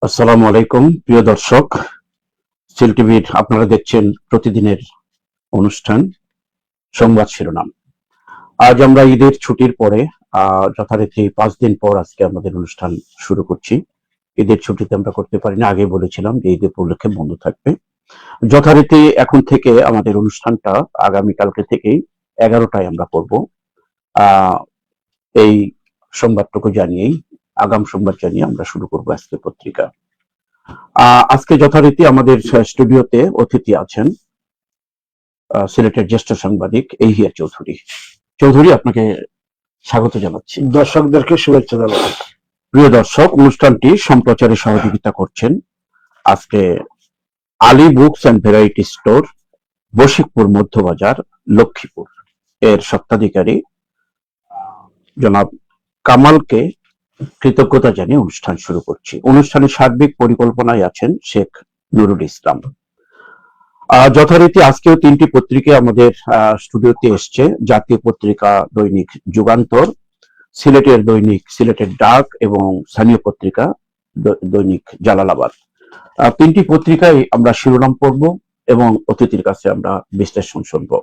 আসসালামু আলাইকুম প্রিয় দর্শক, সিল টিভির আপনারা দেখছেন প্রতিদিনের অনুষ্ঠান সংবাদ শিরোনাম। আজ আমরা ঈদের ছুটির পরে যথারীতি 5 দিন পর আজকে আমাদের অনুষ্ঠান শুরু করছি। ঈদের ছুটিতে আমরা করতে পারি না, আগে বলেছিলাম যে ঈদের উপলক্ষে বন্ধ থাকবে। যথারীতি এখন থেকে আমাদের অনুষ্ঠানটা আগামীকালকে থেকেই 11টায় আমরা করব। এই সংবাদটুকু জানিয়েই আগাম সংবাদ জানিয়ে আমরা শুরু করবো আজকে পত্রিকা। আজকে যথারীতি আমাদের স্টুডিওতে অতিথি আছেন সিলেটের জ্যেষ্ঠ সাংবাদিক এহিয়া চৌধুরী। চৌধুরী, আপনাকে স্বাগত জানাচ্ছি। দর্শকদেরকে শুভেচ্ছা জানাচ্ছি। প্রিয় দর্শক, অনুষ্ঠানটি সম্প্রচারে সহযোগিতা করছেন আজকে Ali books and variety store, Bashikpur Madhyabazar, Lakshmipur এর স্বত্বাধিকারী জনাব কামালকে কৃতজ্ঞতা জানিয়ে অনুষ্ঠান শুরু করছি। অনুষ্ঠানের সার্বিক পরিকল্পনায় আছেন শেখ নুরুল ইসলাম। যথারীতি আজকেও 3টি পত্রিকা আমাদের স্টুডিওতে এসছে। জাতীয় পত্রিকা দৈনিক যুগান্তর, সিলেটের দৈনিক সিলেটের ডাক এবং স্থানীয় পত্রিকা দৈনিক জালালাবাদ। 3টি পত্রিকায় আমরা শিরোনাম পড়ব এবং অতিথির কাছে আমরা বিশ্লেষণ শুনব।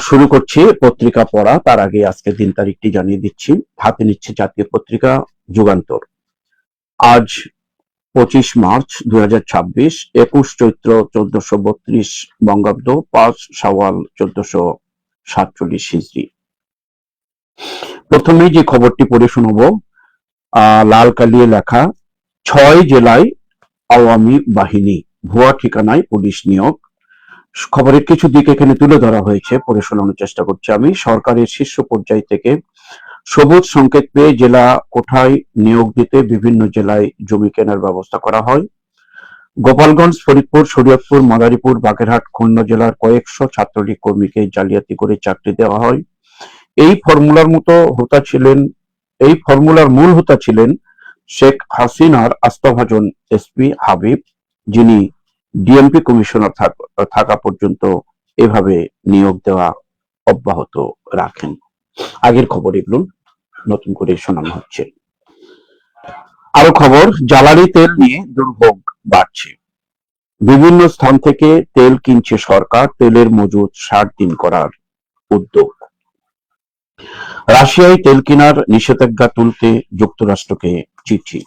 শুরু করছি পত্রিকা পড়া। তার আগে আজকে দিন তারিখটি জানিয়ে দিচ্ছি। হাতে নিচ্ছে জাতীয় পত্রিকা যুগান্তর। আজ 25 মার্চ 2026, 21 চৈত্র 1432 বঙ্গাব্দ, 5 শাওয়াল 1447 হিজরি। প্রথমেই যে খবরটি পড়ে শোনাবো, লাল কালিয়ে লেখা 6 জেলায় আওয়ামী বাহিনী, ভুয়া ঠিকানায় পুলিশ নিয়োগ। খবরের কিছু দিক এখানে তুলে ধরা হয়েছে, পড়ে শোনানোর চেষ্টা করছি আমি। সরকারের শীর্ষ পর্যায় থেকে সবুজ সংকেত পেয়ে জেলা কোঠায় নিয়োগ দিতে বিভিন্ন জেলায় জমি কেনার ব্যবস্থা করা হয়। গোপালগঞ্জ, ফরিদপুর, শরীয়তপুর, মাদারীপুর, বাগেরহাট, খুলনা জেলার কয়েকশো ছাত্রলীগ কর্মীকে জালিয়াতি করে চাকরি দেওয়া হয়। এই ফর্মুলার মূল হোতা ছিলেন শেখ হাসিনার আস্থাভাজন এসপি হাবিব, যিনি ডিএমপি কমিশনার থাকা পর্যন্ত এভাবে নিয়োগ দেওয়া অব্যাহত রাখেন। আগের খবর এগুলো নতুন করে শোনানো হচ্ছে। আরো খবর, জ্বালানি তেল নিয়ে দুর্ভোগ বাড়ছে। বিভিন্ন স্থান থেকে তেল কিনছে সরকার, তেলের মজুদ 60 দিন করার উদ্যোগ। রাশিয়ায় তেল কেনার নিষেধাজ্ঞা তুলতে যুক্তরাষ্ট্রকে চিঠি।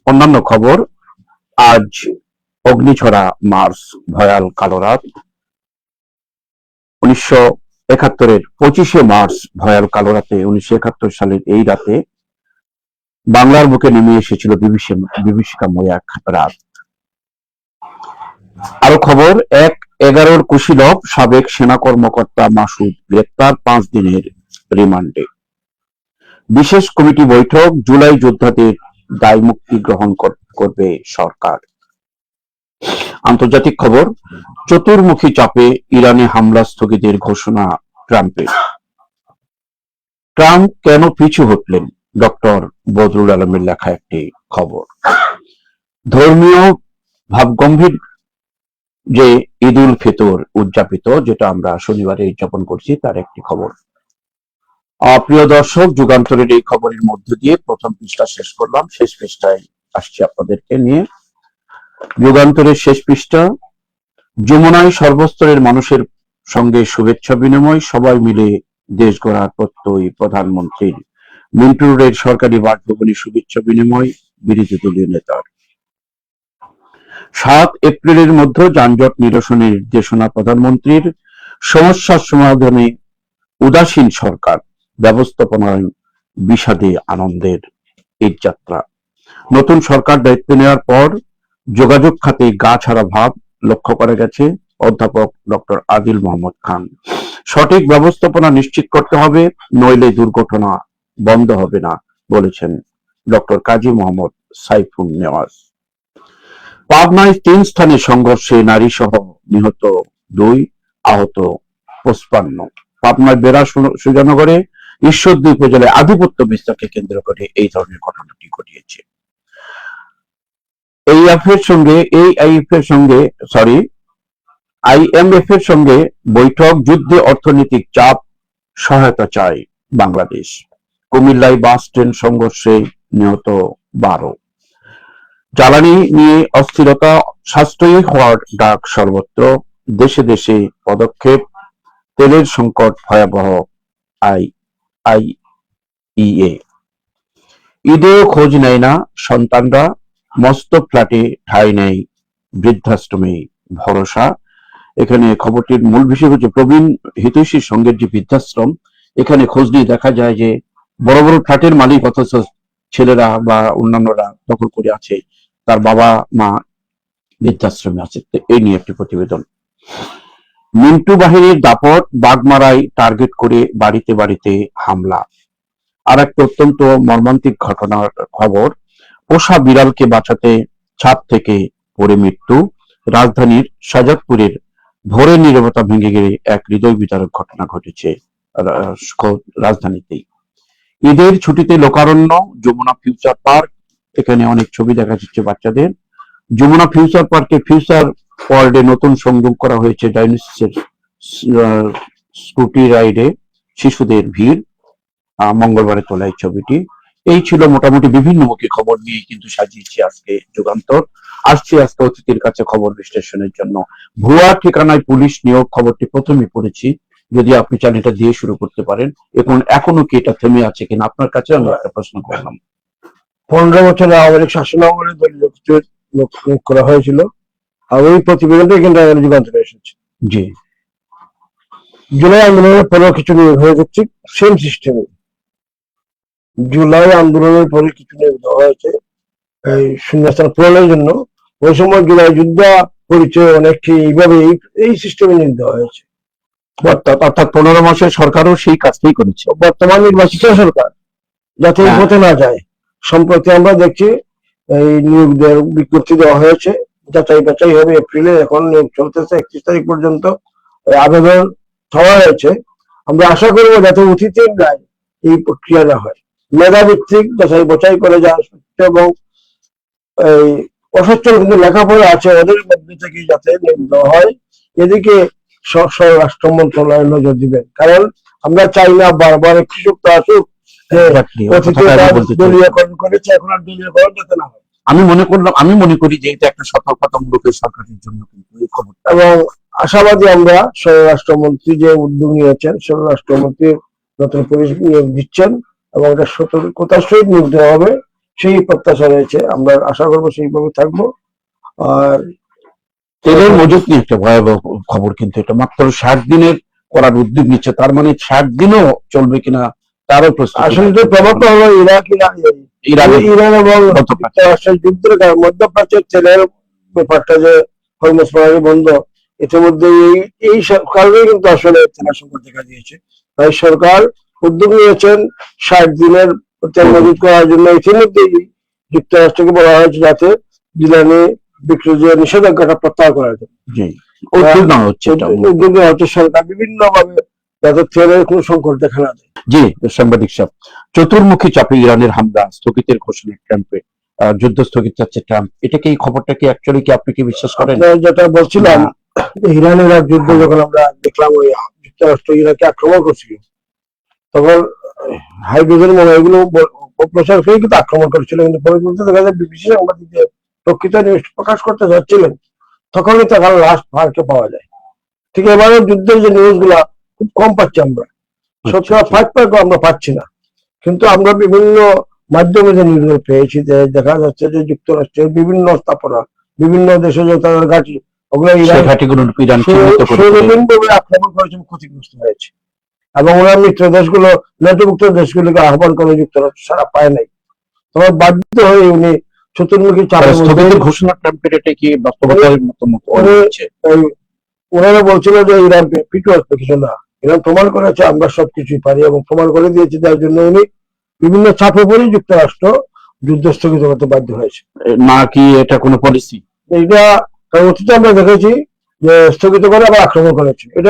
অন্যান্য খবর, আজ অগ্নিছড়া মার্চ, ভয়াল কালো রাত। 1971-এর 25শে মার্চ ভয়াল কালো রাতে 1971 সালের এই রাতে বাংলার বুকে নেমে এসেছিল বিভীষিকাময় এক রাত। আরো খবর, 11-র কুশীলব, সাবেক সেনা কর্মকর্তা মাসুদ গ্রেপ্তার, 5 দিনের রিমান্ডে। বিশেষ কমিটি বৈঠক, জুলাই যোদ্ধাদের দায় মুক্তি গ্রহণ করবে সরকার। আন্তর্জাতিক খবর, চতুর্মুখী চাপে ইরানে হামলা স্থগিতের ঘোষণা ট্রাম্পের। ট্রাম্প কেন পিছু হটলেন, ডক্টর বদরুল আলমের লেখা একটি খবর। ধর্মীয় ভাবগম্ভীর যে ঈদ উল ফিতর উদযাপিত, যেটা আমরা শনিবারে উদযাপন করছি, তার একটি খবর। প্রিয় দর্শক, যুগান্তরের এই খবরের মধ্য দিয়ে প্রথম পৃষ্ঠা শেষ করলাম। শেষ পৃষ্ঠায় আসছি আপনাদেরকে নিয়ে। যুগান্তরের শেষ পৃষ্ঠা, যমুনায় সর্বস্তরের মানুষের সঙ্গে শুভেচ্ছা বিনিময়, সবাই মিলে দেশ গড়ার প্রত্যয় প্রধানমন্ত্রীর। মিন্টু রোডের সরকারি বাসভবনে শুভেচ্ছা বিনিময় বিরোধী দলীয় নেতার। 7 এপ্রিলের মধ্যে যানজট নিরসনের নির্দেশনা প্রধানমন্ত্রীর। সমস্যার সমাধানে উদাসীন সরকার, ব্যবস্থাপনায় বিষাদে আনন্দের ঈদযাত্রা। নতুন সরকার দায়িত্ব নেওয়ার পর যোগাযোগ খাতে গা ছাড়া ভাব লক্ষ্য করা গেছে। অধ্যাপক ডক্টর আদিল মোহাম্মদ খান, সঠিক ব্যবস্থাপনা নিশ্চিত করতে হবে, নইলে দুর্ঘটনা বন্ধ হবে না, বলেছেন ডক্টর কাজী মোহাম্মদ সাইফুন নেওয়াজ। পাবনায় 3 স্থানে সংঘর্ষে নারী সহ নিহত 2, আহত 55। পাবনার বেড়া সুজানগরে ঈশ্বরদী উপজেলায় আধিপত্য বিস্তারকে কেন্দ্র করে এই ধরনের ঘটনাটি ঘটিয়েছে। IMF এর সঙ্গে বৈঠক, যুদ্ধে অর্থনৈতিক চাপ, সহায়তা চায় বাংলাদেশ। কুমিল্লায় বাস ট্রেন সংঘর্ষে নিহত 12। জ্বালানি নিয়ে অস্থিরতা, সাশ্রয়ী হওয়ার ডাক সর্বত্র, দেশে দেশে পদক্ষেপ, তেলের সংকট ভয়াবহ। IEA ঈদেও খোঁজ নেয় না সন্তানরা, মস্ত ফ্ল্যাটে ঠাঁই নেয় বৃদ্ধাশ্রমে ভরসা। এখানে খবরটির মূল বিষয় হচ্ছে প্রবীণ হিতৈষীর সঙ্গের যে বৃদ্ধাশ্রম, এখানে খোঁজ নিয়ে দেখা যায় যে বড় বড় ফ্ল্যাটের মালিক অথচ ছেলেরা বা অন্যান্যরা দখল করে আছে, তার বাবা মা বৃদ্ধাশ্রমে আছে। তো এই নিয়ে একটি প্রতিবেদন। মিন্টু বাহিনীর দাপট, বাগমারায় টার্গেট করে বাড়িতে বাড়িতে হামলা। আর একটা অত্যন্ত মর্মান্তিক ঘটনার খবর, পোষা বিড়ালকে বাঁচাতে ছাদ থেকে পড়ে মৃত্যু। রাজধানীর শাহজাদপুরের ভোরের নীরবতা ভেঙে গিয়ে এক হৃদয় বিদারক ঘটনা ঘটেছে রাজধানীতেই। ঈদের ছুটিতে লোকারণ্য, যমুনা ফিউচার পার্ক, এখানে অনেক ছবি দেখা যাচ্ছে বাচ্চাদের। যমুনা ফিউচার পার্কে ফিউচার ওয়ার্ল্ডে নতুন সংযোগ করা হয়েছে ডাইনোসরের স্কুটি রাইডে শিশুদের ভিড়। মঙ্গলবারে তোলা এই ছবিটি। এই ছিল মোটামুটি বিভিন্নমুখী খবর নিয়ে কিন্তু সাজিয়েছি আজকে যুগান্তর। আসছি আজকে অতিথির কাছে খবর বিশ্লেষণের জন্য। ভুয়া ঠিকানায় পুলিশ নিয়োগ খবরটি প্রথমে পড়েছি, যদি আপনি চান এটা দিয়ে শুরু করতে পারেন। এখন এখনো কি এটা থেমে আছে কিনা আপনার কাছে আমি একটা প্রশ্ন করলাম। 15 বছর আওয়ামী লীগ শাসন আমলে দলীয় লোক নিয়োগ করা হয়েছিল, আর ওই প্রতিবেদনটাই কিন্তু আমাদের যুগান্তরে এসেছে। জি, জুলাই আন্দোলনের পরেও কিছু নিয়োগ হয়ে যাচ্ছে সেম সিস্টেমে। জুলাই আন্দোলনের পরে কিছু নিয়োগ দেওয়া হয়েছে এই শূন্যস্থান পূরণের জন্য। ওই সময় জুলাই যুদ্ধ পরিচয় অনেককে এইভাবে এই সিস্টেমে নিয়োগ দেওয়া হয়েছে। অর্থাৎ 15 মাসের সরকারও সেই কাজটাই করেছে। বর্তমান নির্বাচিত সরকার যাতে এই পথে না যায়, সম্প্রতি আমরা দেখছি এই নিয়োগ বিজ্ঞপ্তি দেওয়া হয়েছে, যাচাই বাছাই হবে এপ্রিলে, এখন নিয়োগ চলতেছে 31 তারিখ পর্যন্ত আবেদন দেওয়া হয়েছে। আমরা আশা করবো যাতে অতীতের গায়ে এই প্রক্রিয়াটা হয়, মেধাভিত্তিক যাচাই বাছাই করে যাওয়া এবং এই অসচ্ছল কিন্তু লেখাপড়া আছে ওদের মধ্যে থেকে যাতে নিয়োগ দেওয়া হয়, এদিকে স্বরাষ্ট্র মন্ত্রণালয় নজর দিবেন। কারণ আমরা চাই না বারবার একটি সপ্তাহ আসুক দলীয়করণ করেছে, এখন আর দলীয়করণ যাতে না হয়। আমি মনে করি যে এটা একটা সতর্কতামূলক সরকারের জন্য কিন্তু এই খবর। এবং আশাবাদী আমরা স্বরাষ্ট্রমন্ত্রী যে উদ্যোগ নিয়েছেন, স্বরাষ্ট্রমন্ত্রী নতুন পুলিশ নিয়োগ দিচ্ছেন এবং এটা সতর্কতার সহিত নিয়োগ দেওয়া হবে, সেই প্রত্যাশা রয়েছে। আমরা আশা করবো সেইভাবে থাকবো। আর তেলের মজুত নিয়ে একটা ভয়াবহ খবর, কিন্তু এটা মাত্র 60 দিনের করার উদ্যোগ নিচ্ছে, তার মানে 60 দিনও চলবে কিনা তারও প্রশ্ন। আসলে তো প্রভাবটা হলো ইরান এবং যুক্তরাষ্ট্রের যুদ্ধের মধ্যপ্রাচ্যের তেলের ব্যাপারটা যে হরমুজ প্রণালী বন্ধ, ইতিমধ্যে এই কারণে কিন্তু আসলে তেলের সংকট দেখা দিয়েছে। তাই সরকার উদ্যোগ নিয়েছেন 60 দিনের তেল মজুত করার জন্য। ইতিমধ্যেই যুক্তরাষ্ট্রকে বলা হয়েছে যাতে জ্বালানি বিক্রি যে নিষেধাজ্ঞাটা প্রত্যাহার করা যায়। উদ্যোগ নেওয়া হচ্ছে সরকার বিভিন্ন ভাবে, যাতে তেলের কোনো সংকট দেখা না যায়। জি, সাংবাদিক সাহেব, চতুর্মুখী চাপে ইরানের হামলা স্থগিতের ঘোষণা ট্রাম্পের, যুদ্ধ স্থগিত চাচ্ছে ট্রাম্প, এটা কি খবরটা কি অ্যাকচুয়ালি কি আপনি কি বিশ্বাস করেন? যেটা বলছিলাম, ইরানের যুদ্ধ যখন আমরা দেখলাম ওই যুক্তরাষ্ট্র ইরাকে আক্রমণ করছিল, তখন হাইড্রোজেন মনে এগুলো প্রচার করে কিন্তু আক্রমণ করেছিল, কিন্তু পরবর্তীতে দেখা যায় বিবিসি সাংবাদিক যে প্রকৃত নিউজ প্রকাশ করতে যাচ্ছিলেন, তখনই তার লাস্ট ফারকে পাওয়া যায়। ঠিক এবারে যুদ্ধের যে নিউজ গুলা খুব কম পাচ্ছি আমরা, 75% আমরা পাচ্ছি না, কিন্তু আমরা বিভিন্ন মাধ্যমে যে নিউজ পেয়েছি যে দেখা যাচ্ছে যে যুক্তরাষ্ট্রের বিভিন্ন স্থাপনা, বিভিন্ন দেশে যে তাদের ঘাঁটি, ওগুলো আক্রমণ করেছে, ক্ষতিগ্রস্ত হয়েছে। এবং ওরা মিত্র দেশগুলো, নেটোভুক্ত দেশগুলোকে আহ্বান করে যুক্তরাষ্ট্র সারা পায় নাই। তবে বাধ্য হয়ে উনি চতুর্মুখী চাপের ঘোষণা ট্রাম্পের, এটা কি বাস্তবতার মতো ওনারা বলছিল যে ইরান পিটু আসবে কিছু না, ইরান প্রমাণ করেছে আমরা সবকিছুই পারি এবং প্রমাণ করে দিয়েছি, যার জন্য উনি বিভিন্ন চাপে পড়ে যুক্তরাষ্ট্র যুদ্ধ স্থগিত করতে বাধ্য হয়েছে। না কি এটা কোনো পলিসি? এটা অতীতে আমরা দেখেছি যে স্থগিত করে আবার আক্রমণ করেছে, এটা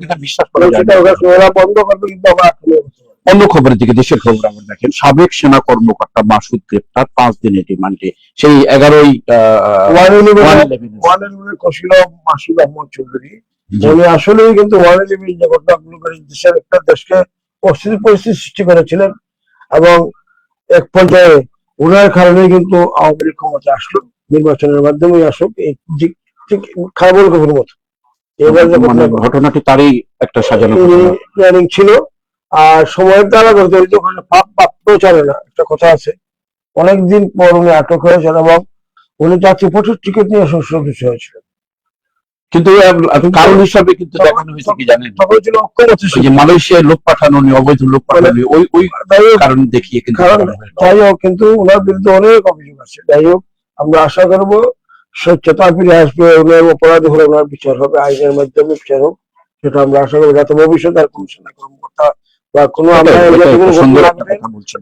একটা বিশ্বাস করা যায় না। ওরা বন্ধ করবে কিন্তু আবার আক্রমণ করতে। অন্য খবরের দিকে, দেশের খবর আমরা দেখেন, সাবেক সেনা কর্মকর্তা মাসুদ গ্রেপ্তার 5 দিনের রিমান্ডে। সেই 11ই মাসুদ আহমদ চৌধুরী, উনি আসলেই কিন্তু 111 যে ঘটনাগুলো করে দেশের একটা দেশকে পরিস্থিতি সৃষ্টি করেছিলেন এবং এক পর্যায়ে ওনার কারণে কিন্তু আওয়ামী লীগ ক্ষমতা আসলো, নির্বাচনের মাধ্যমে আসুক, এই ঠিক খাবার কখনো মতো এবার মানে ঘটনাটি তারই একটা সাজানো ঘটনা প্ল্যানিং ছিল। আর সময়ের দ্বারা জড়িত ওখানে পাপ পাপও চলে না, একটা কথা আছে। অনেকদিন পর উনি আটক হয়েছেন এবং উনি জাতীয় ভোটের টিকিট নিয়ে সংসদ সদস্য হয়েছিলেন, কিন্তু কারণ হিসাবে কিন্তু দেখানো হয়েছে কি জানেন, তখন ছিল অক্ষমতা ওই যে মালয়েশিয়ায় লোক পাঠানো নিয়ে, অবৈধ লোক পাঠানো ওই কারণ দেখিয়ে কিন্তু যাই হোক, কিন্তু ওনার বিরুদ্ধে অনেক অভিযোগ আছে। যাই হোক, আমরা আশা করবো স্বচ্ছতা ফিরে আসবে, ওনার অপরাধ হলে ওনার বিচার হবে, আইনের মাধ্যমে বিচার হোক, সেটা আমরা আশা করবো, যাতে ভবিষ্যতে আর কোনো সেনা কর্মকর্তা বা কোনো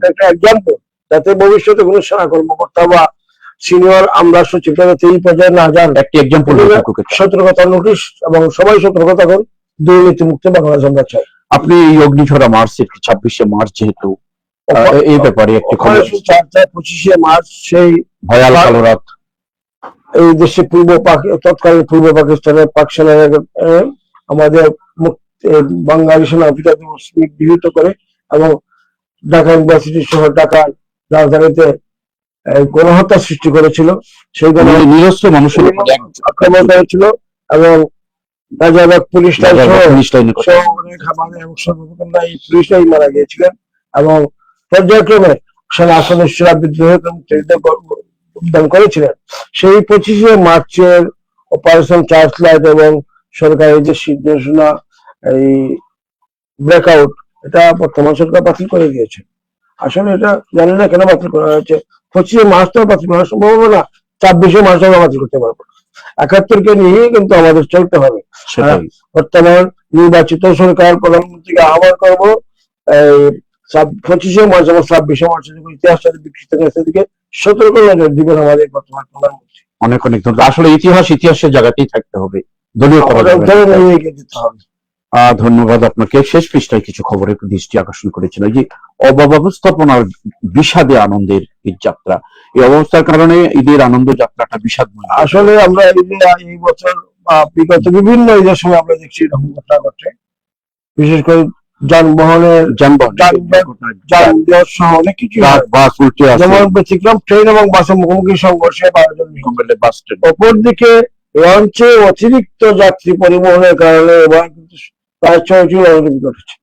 একটা এক্সাম্পল, যাতে ভবিষ্যতে কোনো সেনা কর্মকর্তা বা সিনিয়র আমরা সচিব যাতে এই পর্যায়ে না যান, একটি এক্সাম্পল সতর্কতা নোটিশ, এবং সবাই সতর্ক থাকুন, দুর্নীতি মুক্ত বাংলাদেশ আমরা চাই। আপনি এই অগ্নিঝরা মার্চ 26শে মার্চ যেহেতু এই ব্যাপারে একটি খবর, 25শে মার্চ সেই ভয়াল কালো রাত, এই দেশে তৎকালীন পূর্ব পাকিস্তানের পাক সেনারা আমাদের বাঙালি সেনা অফিসার বিহিত করে এবং ঢাকা ইউনিভার্সিটি সহ ঢাকার রাজধানীতে গণহত্যা সৃষ্টি করেছিল। সেই নিরস্ত্র মানুষের আক্রমণ করেছিল এবং রাজাবাগ পুলিশ লাইন সহ অনেক আমাদের এবং সর্বপ্রথম এই পুলিশরাই মারা গিয়েছিলেন এবং পর্যায়ক্রমে সেনা সদস্যরা বিদ্রোহের যোগদান করেছিলেন। সেই 25শে মার্চের অপারেশন চার্জ লাইট এবং সরকারের যে নির্দেশনা এই ব্রেকআউট, এটা বর্তমান সরকার বাতিল করে দিয়েছে। আসলে এটা জানি না কেন বাতিল করা হয়েছে। 25শে মার্চ তো বাতিল করা সম্ভব হবে না, 26শে মার্চ আমরা বাতিল করতে পারবো না। 71কে নিয়ে কিন্তু আমাদের চলতে হবে। বর্তমান নির্বাচিত সরকার প্রধানমন্ত্রীকে আহ্বান করবো 25শে মার্চ এবং 26শে মার্চের ইতিহাসটা বিকৃত হয়েছে দিকে সতর্ক নজর দিবেন আমাদের বর্তমান প্রধানমন্ত্রী। অনেক অনেক ধন্যবাদ। আসলে ইতিহাসের জায়গাতেই থাকতে হবে, দলীয় ধন্যবাদ আপনাকে। শেষ পৃষ্ঠায় কিছু খবরের দৃষ্টি আকর্ষণ করেছিল, যে অব্যবস্থাপনার বিষাদে আনন্দের ঈদ যাত্রা, এই অবস্থার কারণে ঈদের আনন্দ যাত্রাটা বিষাদময়। আসলে আমরা এই বছর বিগত বিভিন্ন ঈদের সময় আমরা দেখছি এরকম ঘটনা ঘটে, বিশেষ করে যানবাহনের সহ অনেক কিছু, যেমন ব্যতিক্রম ট্রেন এবং বাসের মুখোমুখি সংঘর্ষে 12 জন নিহত। অপরদিকে লঞ্চে অতিরিক্ত যাত্রী পরিবহনের কারণে এবার কিন্তু প্রায় 6টি অগ্নিকাণ্ড ঘটেছে।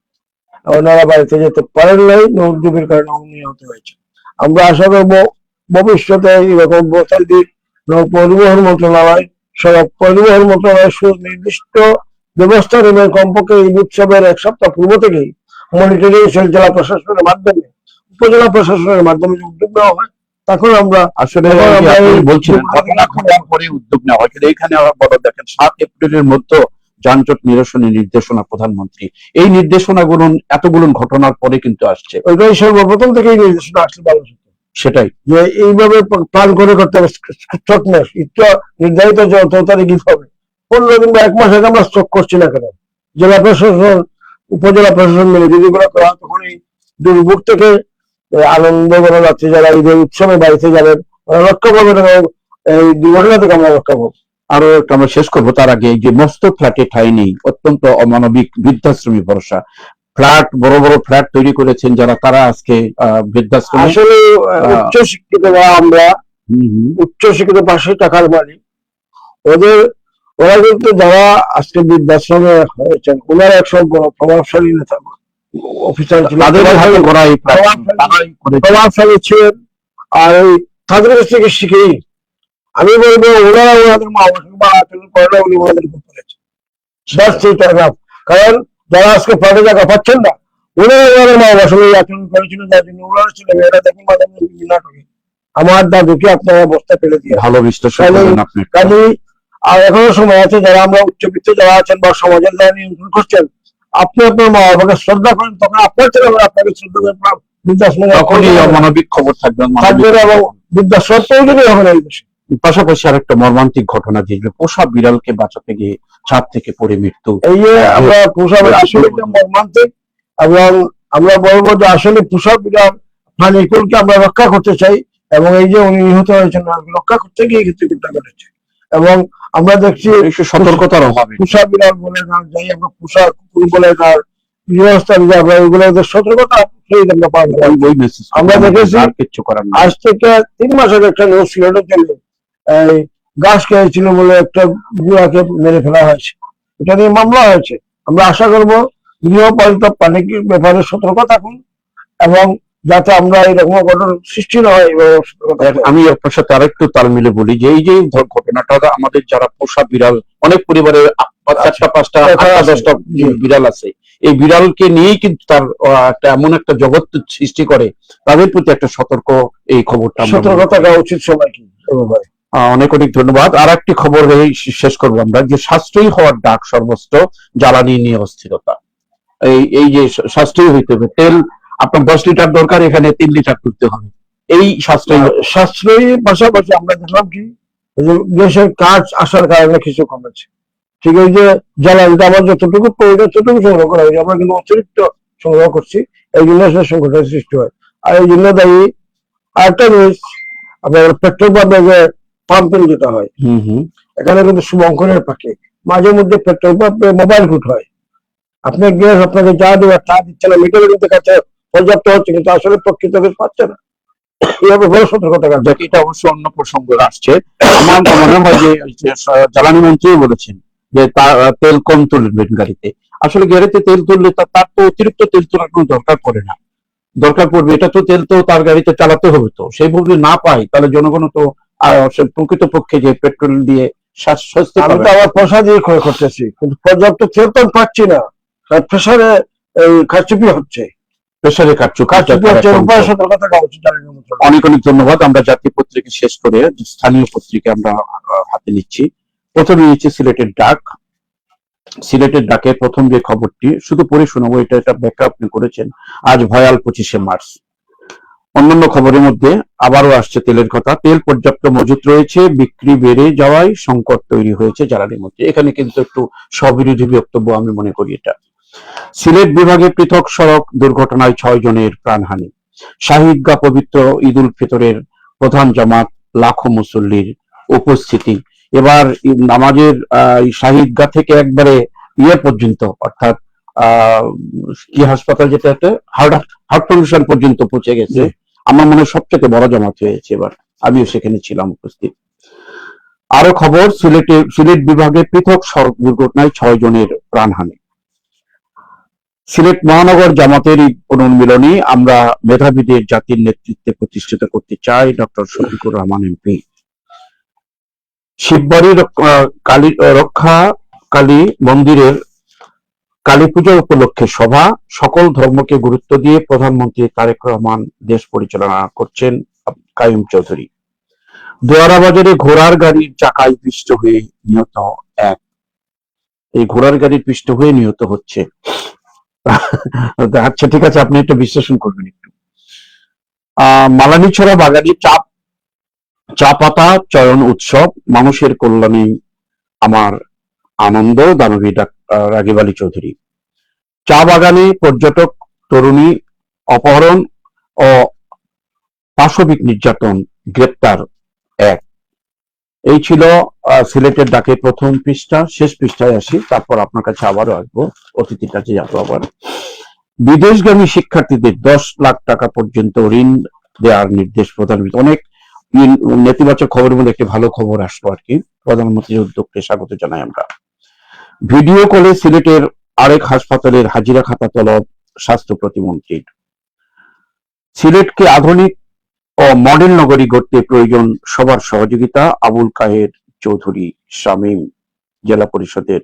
ওনারা বাড়িতে যেতে পারেন নাই, নৌডুবির কারণে নিহত হয়েছে। আমরা আশা করবো ভবিষ্যতে এরকম দিক নৌ পরিবহন মন্ত্রণালয়, সড়ক পরিবহন মন্ত্রণালয় সুনির্দিষ্ট ব্যবস্থা নেবেন। কমপক্ষে এই উৎসবের 1 সপ্তাহ পূর্ব থেকেই মনিটরিং সেল জেলা প্রশাসনের মাধ্যমে, উপজেলা প্রশাসনের মাধ্যমে উদ্যোগ নেওয়া হয়, তখন আমরা আসলে বলছিলেন ঘটনা ঘটার পরে উদ্যোগ নেওয়া হয়। কিন্তু এখানে বড় দেখেন 7 এপ্রিলের মধ্যে যানজট নিরসনের নির্দেশনা প্রধানমন্ত্রী, এই নির্দেশনাগুলো এতগুলো ঘটনার পরে কিন্তু আসছে। ওইটাই সর্বপ্রথম থেকে এই নির্দেশনা আসলে ভালো হতো, সেটাই যে এইভাবে প্ল্যান করে করতে হবে। নির্ধারিত 14 তারিখ ঈদ হবে, 15 দিন বা 1 মাস আগে আমরা স্টক করছি না কেন? জেলা প্রশাসন, উপজেলা প্রশাসন মিলে যদি এগুলো করা, তখন এই দুর্ভোগ থেকে আনন্দ করা যাচ্ছে, যারা ঈদের উৎসবে বাড়িতে যাবেন রক্ষা পাবেন এবং এই দুর্ঘটনা থেকে আমরা রক্ষা পাবো। আরো একটা আমরা শেষ করবো, তার আগে যে মস্ত ফ্ল্যাটে ঠাঁই নেই, অত্যন্ত অমানবিক বৃদ্ধাশ্রমী ভরসা ফ্ল্যাট, বড় বড় ফ্ল্যাট তৈরি করেছেন যারা, তারা আজকে বৃদ্ধাশ্রম। আসলে উচ্চ শিক্ষিত আমরা উচ্চ শিক্ষিত পাশে টাকার মালিক, ওরা কিন্তু যারা আজকে বৃদ্ধাশ্রমে হয়েছেন, ওনারা একসময় বড় প্রভাবশালী নেতা অফিসার ছিলেন, প্রভাবশালী ছিলেন। আর তাদের কাছ থেকে শিখেই আমি বলবো ওনারা ওনাদের মা বাবা আচরণ করে উনি ওনাদের করেছেন। কারণ যারা আজকে ফ্ল্যাটে জায়গা পাচ্ছেন না, ওনারা ওনাদের মা বাবার সঙ্গে আচরণ করেছিল, যার জন্য ওনারা ছেলে মেয়েরা দেখুন নাটকে আমার দাদুকে আপনারা বস্তা ফেলে দিয়ে ভালো বিশ্লেষণ। আর এখনো সময় আছে, যারা আমরা উচ্চবিত্ত যারা আছেন বা সমাজের যারা নিয়ন্ত্রণ করছেন, আপনি আপনার মা বাবাকে শ্রদ্ধা করেন, তখন আপনার ছেলে আপনাকে শ্রদ্ধা করেন, তখনই অমানবিক খবর থাকবেন এবং বৃদ্ধাশ্রম তৈরি হবে না এই দেশে। পাশাপাশি আরেকটা মর্মান্তিক ঘটনা, যে পোষা বিড়ালকে বাঁচাতে গিয়ে ছাদ থেকে পড়ে মৃত্যু। এই যে আমরা পোষা আসলে মর্মান্তিক, এবং আমরা বলবো যে আসলে পোষা বিড়াল প্রাণীকুলকে আমরা রক্ষা করতে চাই, এবং এই যে উনি নিহত হয়েছেন রক্ষা করতে গিয়ে ঘটনা ঘটেছে। এবং আমরা দেখছি সতর্কতার অভাবে পোষা বিড়াল বলে না, যাই আমরা পোষা কুকুর বলে না, ব্যবস্থা নিতে আমরা এগুলো সতর্কতা আমরা পাবো। ওই মেসেজ আমরা দেখেছি আর কিচ্ছু করার নেই। আজ থেকে 3 মাস আগে একটা নিউজ সিলেটের জন্য এই গাছ খেয়েছিল বলে একটা বুড়াকে মেরে ফেলা হয়েছে, এটা নিয়ে মামলা হয়েছে। আমরা আশা করব গৃহপালিত প্রাণীর ব্যাপারে সতর্ক থাকুন এবং যাতে আমরা এরকম ঘটনার সৃষ্টি না হয় এভাবে সতর্ক থাকতে হবে। আমি আপনার সাথে আরেকটু তাল মিলে বলি যে এই যে ঘটনাটা আমাদের যারা পোষা বিড়াল, অনেক পরিবারের 4টা 5টা 8টা 10টা বিড়াল আছে, এই বিড়ালকে নিয়েই কিন্তু তার একটা এমন একটা জগৎ সৃষ্টি করে, তাদের প্রতি একটা সতর্ক এই খবরটা সতর্ক থাকা উচিত সবাইকে। অনেক অনেক ধন্যবাদ। আর একটি খবর শেষ করবো আমরা, যে সাশ্রয়ী হওয়ার ডাক সর্বস্ব জ্বালানি নিয়ে অস্থিরতা। এই যে সাশ্রয়ী হইতে হবে, তেল আপনার 10 লিটার দরকার, এখানে 3 লিটার করতে হবে। এই সাশ্রয়ী পাশাপাশি আমরা দেখলাম কি গ্যাসের কাজ আসার কারণে কিছু কমেছে। ঠিক এই যে জ্বালানিটা আমার যতটুকু প্রয়োজন ততটুকু সংগ্রহ করা হয়েছে, আমরা কিন্তু অতিরিক্ত সংগ্রহ করছি, এই জন্য সংকটের সৃষ্টি হয়। আর এই জন্য দায়ী আরেকটা জিনিস, আপনার পেট্রোল পাম্পে পাম্পিং যেটা হয়, এখানে কিন্তু শুভঙ্করের পাখি মাঝে মধ্যে পেট্রোল পাম্পে মোবাইল ফুট হয়। আপনি গ্যাস আপনাকে যা দেওয়ার তা দিচ্ছে না, মিটারে কিন্তু কাছে পর্যাপ্ত হচ্ছে, কিন্তু আসলে প্রকৃত গ্যাস পাচ্ছে না। এইভাবে বড় সতর্কতা কাজ। এটা অবশ্য অন্য প্রসঙ্গ আসছে। আমার মনে হয় যে জ্বালানি মন্ত্রী বলেছেন যে তেল কম তুলবেন গাড়িতে। আসলে গাড়িতে তেল তুললে তার তো অতিরিক্ত তেল তোলার কোনো দরকার পড়ে না। দরকার পড়বে এটা তো তেল তো তার গাড়িতে চালাতে হবে, তো সেইভাবে না পাই তাহলে জনগণ তো প্রকৃত পক্ষে যে পেট্রোল দিয়ে স্বাস্থ্য আমি তো আমার পয়সা দিয়ে ক্রয় করতেছি, কিন্তু পর্যাপ্ত তেল তো পাচ্ছি না, প্রেসারে কারচুপি হচ্ছে। অনেক অনেক ধন্যবাদ। আমরা জাতীয় পত্রিকা শেষ করে স্থানীয় পত্রিকা আমরা হাতে নিচ্ছি। প্রথমে নিচ্ছি সিলেটের ডাক। সিলেটের ডাকের প্রথম যে খবরটি শুধু পড়ে শোনাবো, এটা ব্যাখ্যা আপনি করেছেন। আজ ভয়াল 25শে মার্চ। অন্যান্য খবরের মধ্যে আবারও আসছে তেলের কথা। তেল পর্যাপ্ত মজুত রয়েছে, বিক্রি বেড়ে যাওয়ায় সংকট তৈরি হয়েছে জ্বালানির মধ্যে। এখানে কিন্তু একটু স্ববিরোধী বক্তব্য আমি মনে করি এটা। সিলেট বিভাগে পৃথক সড়ক দুর্ঘটনায় 6 জনের প্রাণহানি। শাহিদগাঁ পবিত্র ঈদ উল ফিতরের প্রধান জামাত, লাখো মুসল্লির উপস্থিতি। এবার নামাজের শাহিদগাঁ থেকে একবারে পর্যন্ত, অর্থাৎ কি হাসপাতাল যেটা হার্ট ফাউন্ডেশন পর্যন্ত পৌঁছে গেছে। আমার মনে হয় সবচেয়ে বড় জামাত হয়েছে এবার, আমিও সেখানে ছিলাম উপস্থিত। আরো খবর, সিলেট বিভাগে পৃথক সড়ক দুর্ঘটনায় 6 জনের প্রাণহানি। সিলেট মহানগর জামাতের পুনর্মিলনী আমরা মেধাবীদের জাতির নেতৃত্বে প্রতিষ্ঠিত করতে চাই, ডক্টর শফিকুর রহমান এমপি। শিববাড়ি রক্ষা কালী মন্দিরের কালী পূজা উপলক্ষে সভা। সকল ধর্মকে গুরুত্ব দিয়ে প্রধানমন্ত্রী তারেক রহমান দেশ পরিচালনা করছেন, কাইয়ুম চৌধুরী। দোয়ারা বাজারে ঘোড়ার গাড়ির চাকায় পিষ্ট হয়ে নিহত এক। এই ঘোড়ার গাড়ির পিষ্ট হয়ে নিহত হচ্ছে। আচ্ছা ঠিক আছে, আপনি একটা বিশ্লেষণ করবেন একটু। মালানীছড়া বাগানে চা পাতা চয়ন উৎসব, মানুষের কল্যাণে আমার আনন্দ, দানবী রাগিব আলী চৌধুরী। চা বাগানে পর্যটক তরুণী অপহরণ ও পাশবিক নির্যাতন, গ্রেপ্তার এক। এই ছিল সিলেটের ডাকের প্রথম পৃষ্ঠা। শেষ পৃষ্ঠায় আসি, তারপর আপনার কাছে আবারও আসবো, অতিথির কাছে যাবো আবার। বিদেশগামী শিক্ষার্থীদের 10 লাখ টাকা পর্যন্ত ঋণ দেওয়ার নির্দেশ প্রধানমন্ত্রী। অনেক নেতিবাচক খবরের মধ্যে একটি ভালো খবর আসলো আর কি, প্রধানমন্ত্রীর উদ্যোগকে স্বাগত জানাই আমরা। ভিডিও কলে সিলেটের আরেক হাসপাতালের হাজিরা খাতা তলব স্বাস্থ্য প্রতিমন্ত্রীর। সিলেটকে আধুনিক ও মডেল নগরী গড়তে প্রয়োজন সবার সহযোগিতা, আবুল কাহের চৌধুরী শামীম, জেলা পরিষদের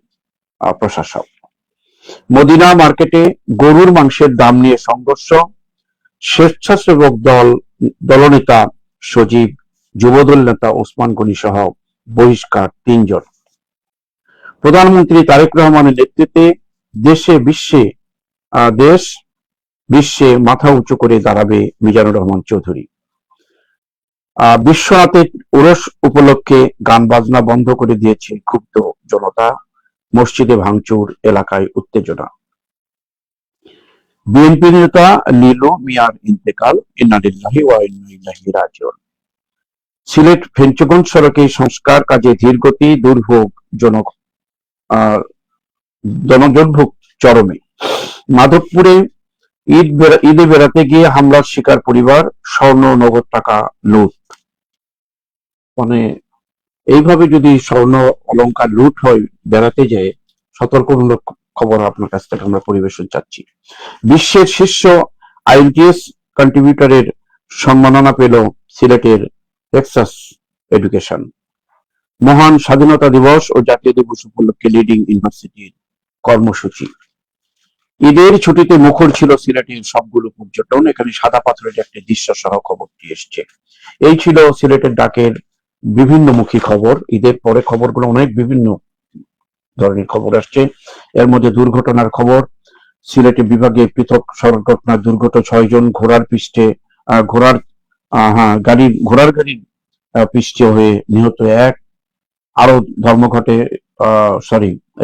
প্রশাসক। মদিনা মার্কেটে গরুর মাংসের দাম নিয়ে সংঘর্ষ, স্বেচ্ছাসেবক দলনেতা সজীব, যুবদল নেতা ওসমান গনি সহ বহিষ্কার 3 জন। প্রধানমন্ত্রী তারেক রহমানের নেতৃত্বে বিশ্বে মাথা উঁচু করে দাঁড়াবে মিজানুর রহমান চৌধুরী। বিশ্বনাথের উরস উপলক্ষে গান বাজনা বন্ধ করে দিয়েছে ক্ষুব্ধ জনতা, মসজিদে ভাঙচুর, এলাকায় উত্তেজনা। বিএনপি নেতা নীলু মিয়ার ইন্তেকাল, ইন্না লিল্লাহি ওয়া ইন্না ইলাইহি রাজিউন। সিলেট ফেঞ্চগঞ্জ সড়কে সংস্কার কাজে ধীরগতি, দুর্ভোগ চরমে। মাধবপুরে ঈদে বেড়াতে গিয়ে হামলার শিকার পরিবার, স্বর্ণ নগদ টাকা লুট। মানে এইভাবে যদি স্বর্ণ অলংকার লুট হয় বেড়াতে যায়, সতর্কমূলক খবর আপনার কাছ থেকে আমরা পরিবেশন চাচ্ছি। বিশ্বের শীর্ষ আইএলটিএস কন্ট্রিবিউটরের সম্মাননা পেল সিলেটের টেক্সাস এডুকেশন। মহান স্বাধীনতা দিবস ও জাতীয় দিবস উপলক্ষে লিডিং ইউনিভার্সিটির কর্মসূচি। ঈদের ছুটিতে মুখর ছিল সিলেটের সবগুলো পর্যটন। এখানে সাদা পাথরের একটি দৃশ্য সহ খবরটি এসছে। এই ছিল সিলেটের ডাকের বিভিন্নমুখী খবর। ঈদের পরে খবরগুলো অনেক বিভিন্ন ধরনের খবর আসছে। এর মধ্যে দুর্ঘটনার খবর, সিলেটে বিভাগে পৃথক সড়ক ঘটনা, দুর্ঘটনা 6 জন, ঘোড়ার পৃষ্ঠে ঘোড়ার গাড়ির পৃষ্ঠে হয়ে নিহত 1। আরো ধর্মঘটে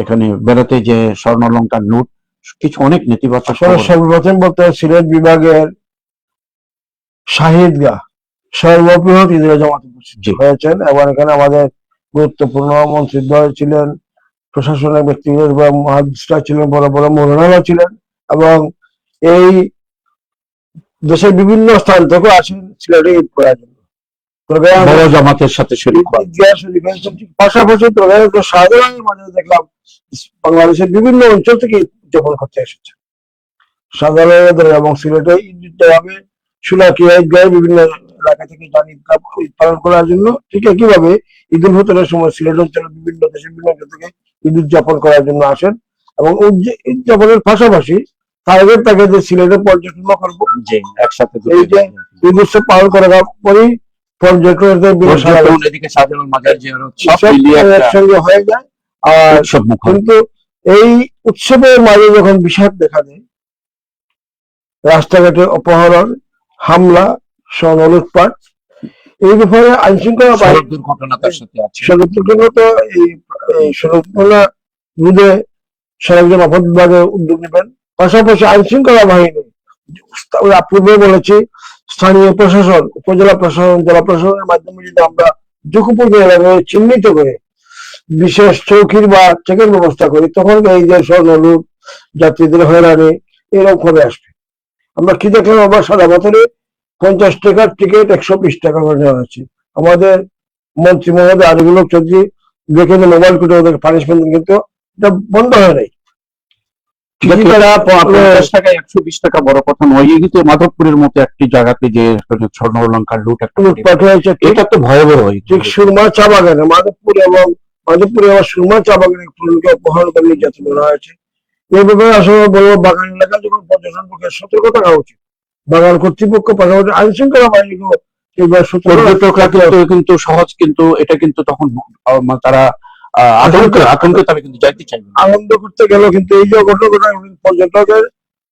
এখানে বেড়াতে যে স্বর্ণ অলংকার লুট, কিছু অনেক নেতিবাচক খবর। সর্বপ্রথম বলতে সিলেট বিভাগের শাহিদগাহ সর্ববৃহৎ ঈদের জামাত হয়েছেন এবং এখানে আমাদের গুরুত্বপূর্ণ মন্ত্রীদ্বয় ছিলেন, প্রশাসনিক ব্যক্তিগত বা মহাদিসরা ছিলেন, বড় বড় মৌলানারা ছিলেন এবং এই দেশের বিভিন্ন স্থান থেকে আসেন সিলেটে ঈদ করার জন্য। বড় জামাতের সাথে পাশাপাশি সাধারণের মাঝে দেখলাম বাংলাদেশের বিভিন্ন অঞ্চল থেকে উদযাপন করতে এসেছে সাধারণদের এবং সিলেটে ঈদ হবে সুলাকিয়া ঈদগাহে বিভিন্ন এলাকা থেকে ঈদ পালন করার জন্য। ঠিক একইভাবে ঈদ উল ফিতরের সময় সিলেট অঞ্চলের বিভিন্ন দেশের বিভিন্ন অঞ্চল থেকে ঈদ উদযাপন করার জন্য আসেন এবং উদযাপনের পাশাপাশি টার্গেট থাকে যে সিলেটে পর্যটন করবো, একসাথে এই যে ঈদ উৎসব পালন করার পরেই পর্যটকদের একসঙ্গে হয়ে যায়। আর কিন্তু এই উৎসবের মাঝে যখন বিষাদ দেখা দেয়, রাস্তাঘাটে অপহরণ, হামলা, স্বর্ণ লুটপাট, এই ব্যাপারে আইন শৃঙ্খলা দুর্ঘটনা তার সাথে আছে। সড়ক দুর্ঘটনা এই সড়ক দুর্ঘটনা রোধে সড়ক আপদ বিভাগে উদ্যোগ নেবেন। পাশাপাশি আইন শৃঙ্খলা বাহিনী, পূর্বে বলেছি, স্থানীয় প্রশাসন, উপজেলা প্রশাসন, জেলা প্রশাসনের মাধ্যমে যদি আমরা ঝুঁকিপূর্ণ এলাকায় চিহ্নিত করে বিশেষ চৌকির বা চেকের ব্যবস্থা করি, তখন এই যে স্বর্ণ লুট, যাত্রীদের হয়রানি এরকম করে আসবে। আমরা কি দেখলাম, আবার সাদা পাথরে 50 টাকার টিকিট 120 টাকা করে নেওয়া হয়েছে। আমাদের মন্ত্রী মহোদয় আরিফুল চৌধুরী দেখে মোবাইল কোর্টে ওদের পানিশমেন্ট, কিন্তু এটা বন্ধ হয় নাই। 50 টাকা 120 টাকা বড় কথা নয়, কিন্তু মাধবপুরের মতো একটি জায়গাতে যে স্বর্ণ অলংকার লুটপাট হয়েছে, এটা তো ভয়াবহ। ঠিক সুরমা চা বাগানে মাধবপুরে আবার সুরমা চা বাগানে অপহরণ করে নির্যাতন করা হয়েছে। এই ব্যাপারে আসলে বলবো, বাগান এলাকা যখন পর্যটন পক্ষে সতর্ক থাকা উচিত। বাগান কর্তৃপক্ষ পাশাপাশি আইন শৃঙ্খলা বাহিনীকেও কিন্তু সহজ, কিন্তু এটা কিন্তু তখন তারা আতঙ্কে তারা কিন্তু যাইতে চাইবে, আনন্দ করতে গেলেও কিন্তু এই যে ঘটনা পর্যটকের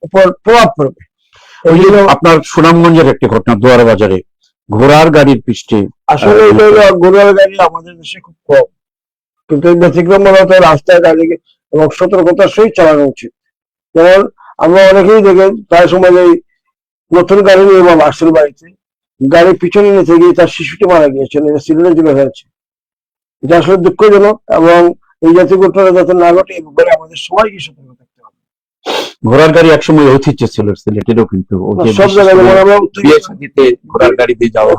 উপর প্রভাব পড়বে। ওই যে আপনার সুনামগঞ্জের একটি ঘটনা, দুয়ার বাজারে ঘোড়ার গাড়ির পৃষ্ঠে। আসলে ঘোড়ার গাড়ি আমাদের দেশে খুব কম, কিন্তু এই ব্যতিক্রম মূলত রাস্তায় গাড়ি এবং সতর্কতার সহিত চালানো উচিত। যেমন আমরা অনেকেই দেখেন প্রায় সময় এই নতুন গাড়ি নিয়ে বাবা আসল বাড়িতে গাড়ির পিছনে নিতে গিয়ে তার শিশুটি মারা গিয়েছেন, এটা সিলিন্ডার জুড়ে হয়েছে। এটা আসলে দুঃখজনক এবং এই জাতীয় ঘটনা যাতে না ঘটে এই ব্যাপারে আমাদের সবাইকে সতর্ক থাকতে হবে। ঘোড়ার গাড়ি একসময় ঐতিহ্য ছিল সিলেটেরও, কিন্তু সব জায়গায় ঘোড়ার গাড়ি দিয়ে যাওয়া,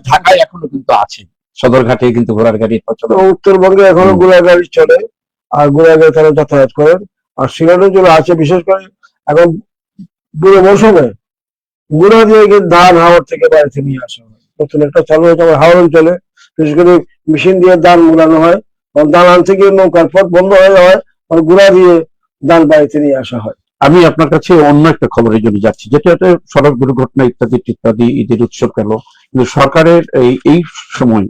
ঢাকায় এখনো কিন্তু আছে, সদরঘাটে কিন্তু ঘোড়ার গাড়ি প্রচলন। উত্তরবঙ্গে এখনো ঘোড়ার গাড়ি চলে আর ঘোড়ার গাড়ি তারা যাতায়াত করেন। আর সিলেটে যেগুলো আছে, বিশেষ করে এখন বুড়ো মৌসুমে ঘোড়া দিয়ে ধান হাওড় থেকে বাড়িতে নিয়ে আসা হয়। নতুন একটা চালু হয়েছে আমার হাওড় অঞ্চলে, বিশেষ করে মেশিন দিয়ে ধান মোড়ানো হয়, ধান আনতে গিয়ে নৌকার পথ বন্ধ হয়ে যাওয়ায় ঘোড়া দিয়ে ধান বাড়িতে নিয়ে আসা হয়। আমি আপনার কাছে অন্য একটা খবরের জন্য যাচ্ছি, যেটা সড়ক দুর্ঘটনা ইত্যাদি ইত্যাদি, ঈদের উৎসব গেল, কিন্তু সরকারের এই সময়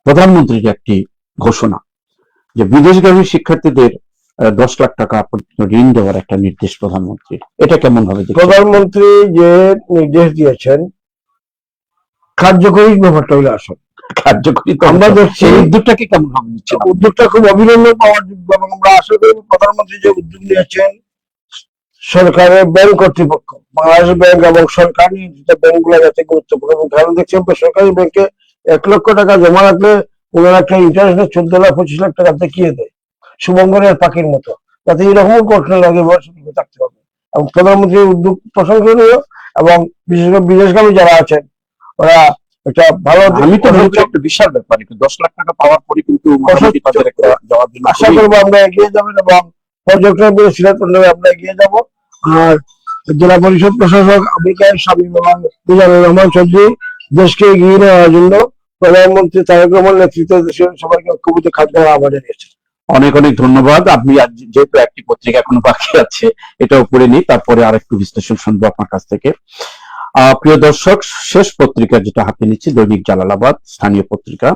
প্রধানমন্ত্রীর একটি ঘোষণা যে বিদেশগামী শিক্ষার্থীদের 10 লাখ টাকা ঋণ দেওয়ার একটা নির্দেশ প্রধানমন্ত্রীর, এটা কেমন ভাবে? প্রধানমন্ত্রী যে নির্দেশ দিয়েছেন কার্যকরী ব্যাপারটা হইলে আসল কার্যকরী, আমরা দেখছি উদ্যোগটাকে কেমন ভাবে নিচ্ছে? উদ্যোগটা খুব অভিনন্দন পাওয়ার যোগ্য এবং আমরা আশা করি প্রধানমন্ত্রী যে উদ্যোগ নিয়েছেন, সরকারের ব্যাংক কর্তৃপক্ষ, বাংলাদেশ ব্যাংক এবং সরকার নিয়োজিত ব্যাংকগুলো যাতে গুরুত্বপূর্ণ। কারণ দেখছি বেসরকারি ব্যাংকে 1 লক্ষ টাকা জমা রাখলে ওনারা একটা ইন্টারেস্ট 14 লাখ 25 লাখ টাকা দেখিয়ে দেয়, শুভঙ্করের পাখির মতো। যাতে এরকম ঘটনা লাগে সতর্ক থাকতে হবে। এবং প্রধানমন্ত্রীর উদ্যোগ প্রশংসনীয়, এবং বিশেষ করে বিদেশগামী যারা আছেন ওরা একটা ভালো আমি তো মনে করি একটা বিশাল ব্যাপার, একটু 10 লাখ টাকা পাওয়ার পরে কিন্তু মোটামুটি তাদের একটা যাওয়ার জন্য আশা করবো আমরা এগিয়ে যাবেন, এবং পর্যটন সিলেট আমরা এগিয়ে যাব। আর জেলা পরিষদ প্রশাসক আবুল কায়েম শামীম এবং মিজানুর রহমান চৌধুরী দেশকে এগিয়ে নেওয়ার জন্য প্রধানমন্ত্রী তারেক রহমান নেতৃত্বে দেশের সবাইকে ঐক্যবদ্ধ কাজ করার আহ্বান জানিয়েছেন। অনেক অনেক ধন্যবাদ। আপনি যেহেতু একটি পত্রিকা এখনো বাকি আছে, এটাও পড়ে নিই, তারপরে আরেকটু বিশ্লেষণ শুনবো আপনার কাছ থেকে। প্রিয় দর্শক, শেষ পত্রিকা যেটা হাতে নিচ্ছি দৈনিক জালালাবাদ, স্থানীয় পত্রিকা।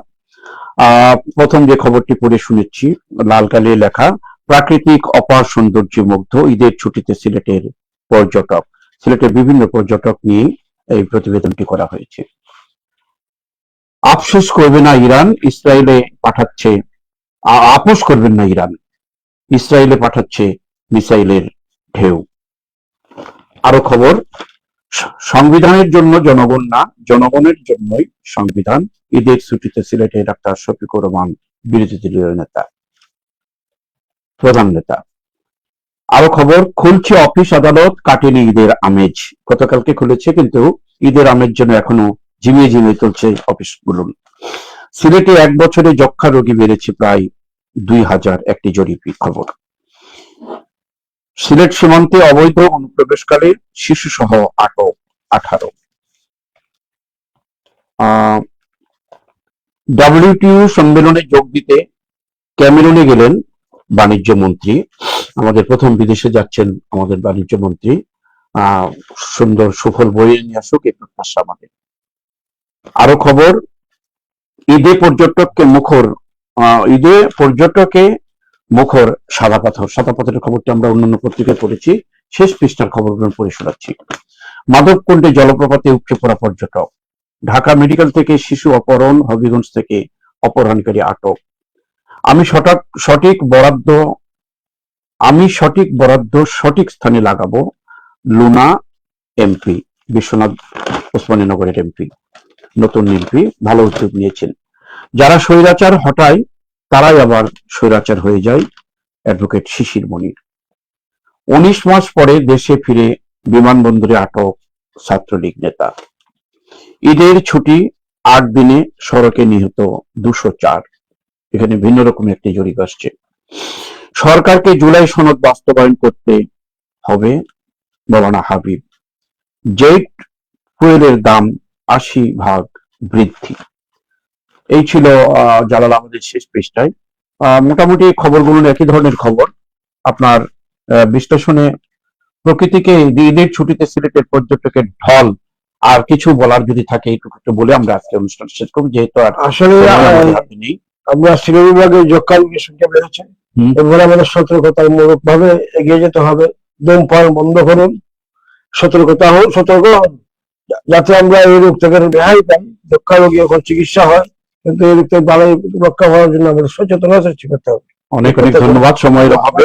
প্রথম যে খবরটি পড়ে শুনেছি, লাল কালিয়ে লেখা, প্রাকৃতিক অপার সৌন্দর্যে মুগ্ধ, ঈদের ছুটিতে সিলেটের পর্যটক। সিলেটের বিভিন্ন পর্যটক নিয়ে এই প্রতিবেদনটি করা হয়েছে। আফসোস করবে না ইরান, ইসরায়েলে পাঠাচ্ছে, আপোষ করবেন না ইরান, ইসরায়েলে পাঠাচ্ছে মিসাইলের ঢেউ। আরো খবর, সংবিধানের জন্য জনগণ না, জনগণের জন্যই সংবিধান, ঈদের ছুটিতে সিলেটে ডাক্তার শফিকুর রহমান বিরোধী দলীয় নেতা, প্রধান নেতা। আরো খবর, খুলছে অফিস আদালত, কাটেনি ঈদের আমেজ। গতকালকে খুলেছে, কিন্তু ঈদের আমেজ যেন এখনো ঝিমিয়ে ঝিমিয়ে চলছে অফিসগুলো। সিলেটে 1 বছরে যক্ষ্মা রোগী বেড়েছে প্রায় 2000, একটি জরিপি খবর। সিলেট সীমান্তে অবৈধ অনুপ্রবেশকালে শিশু সহ আটক 18। WTO সম্মেলনে যোগ দিতে ক্যামেরুনে গেলেন বাণিজ্য মন্ত্রী। আমাদের প্রথম বিদেশে যাচ্ছেন আমাদের বাণিজ্য মন্ত্রী। সুন্দর সুফল বয়ে নিয়ে আসুক এই প্রত্যাশা আমাদের। আরো খবর, ঈদে পর্যটককে মুখর সাদা পাথর। সাদা পাথরের খবরটি আমরা অন্যান্য পত্রিকায় পড়েছি, শেষ পৃষ্ঠার খবরগুলো পড়ে শোনাচ্ছি। মাধবকুণ্ডে জলপ্রপাতে উপচে পড়া পর্যটক। ঢাকা মেডিকেল থেকে শিশু অপহরণ, হবিগঞ্জ থেকে অপহরণকারী আটক। আমি সঠিক বরাদ্দ সঠিক স্থানে লাগাবো, লুনা এমপি, বিশ্বনাথ ওসমানীনগরের এমপি, নতুন এমপি ভালো উদ্যোগ নিয়েছেন। যারা স্বৈরাচার হটায় তারাই আবার স্বৈরাচার হয়ে যায়, অ্যাডভোকেট শিশির মনির। 19 মাস পরে দেশে ফিরে বিমানবন্দরে আটক ছাত্রলীগ নেতা। ঈদের ছুটি 8 দিনে সড়কে নিহত 204। এখানে ভিন্ন রকম একটি জরিপ আসছে। সরকারকে জুলাই সনদ বাস্তবায়ন করতে হবে, মৌলানা হাবিব। জেট ফুয়েলের দাম 80% বৃদ্ধি। এই ছিল জালালাবাদের শেষ পৃষ্ঠায়। মোটামুটি খবরগুলো একই ধরনের খবর। আপনার বিশ্লেষণে প্রকৃতিকে ঈদের ছুটিতে সিলেটের পর্যটকের ঢল, আর কিছু বলার যদি থাকে একটু বলে আমরা আজকে অনুষ্ঠান শেষ করব, যেহেতু আসলে নেই। আমরা সিলেট বিভাগে যক্ষ্মা রোগীর সংখ্যা বেড়েছে, এরপরে আমাদের সতর্কতার মূলক ভাবে এগিয়ে যেতে হবে। ধূমপান বন্ধ করুন, সতর্ক হন, যাতে আমরা এই রোগ থেকে রেহাই পাই। যক্ষ্মা রোগী এখন চিকিৎসা হয়, কিন্তু এই রোগ থেকে ভালো রক্ষা হওয়ার জন্য আমাদের সচেতনতা সৃষ্টি করতে হবে। অনেক অনেক ধন্যবাদ সময়ের অভাবে।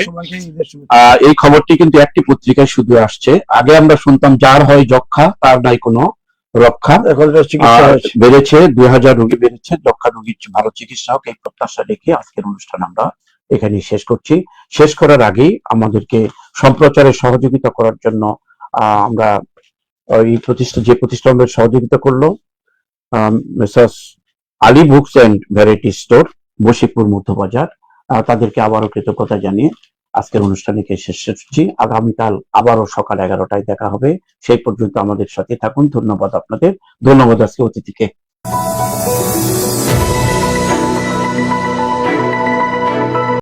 এই খবরটি কিন্তু একটি পত্রিকায় শুধু আসছে। আগে আমরা শুনতাম যার হয় যক্ষ্মা তার নাই কোনো রক্ষা। এখন চিকিৎসা বেড়েছে, 2000 রোগী বেড়েছে, যক্ষ্মা রোগীর ভালো চিকিৎসা হোক এই প্রত্যাশা রেখে আজকের অনুষ্ঠান আমরা এখানে শেষ করছি। শেষ করার আগেই আমাদেরকে সম্প্রচারে সহযোগিতা করার জন্য আমরা যে প্রতিষ্ঠান সহযোগিতা করলো, messrs Ali books and variety store, Bashikpur Madhyabazar, তাদেরকে আবারও কৃতজ্ঞতা জানিয়ে আজকের অনুষ্ঠানে শেষ করছি। আগামীকাল আবারও সকাল 11টায় দেখা হবে। সেই পর্যন্ত আমাদের সাথে থাকুন। ধন্যবাদ আপনাদের, ধন্যবাদ আজকে অতিথিকে।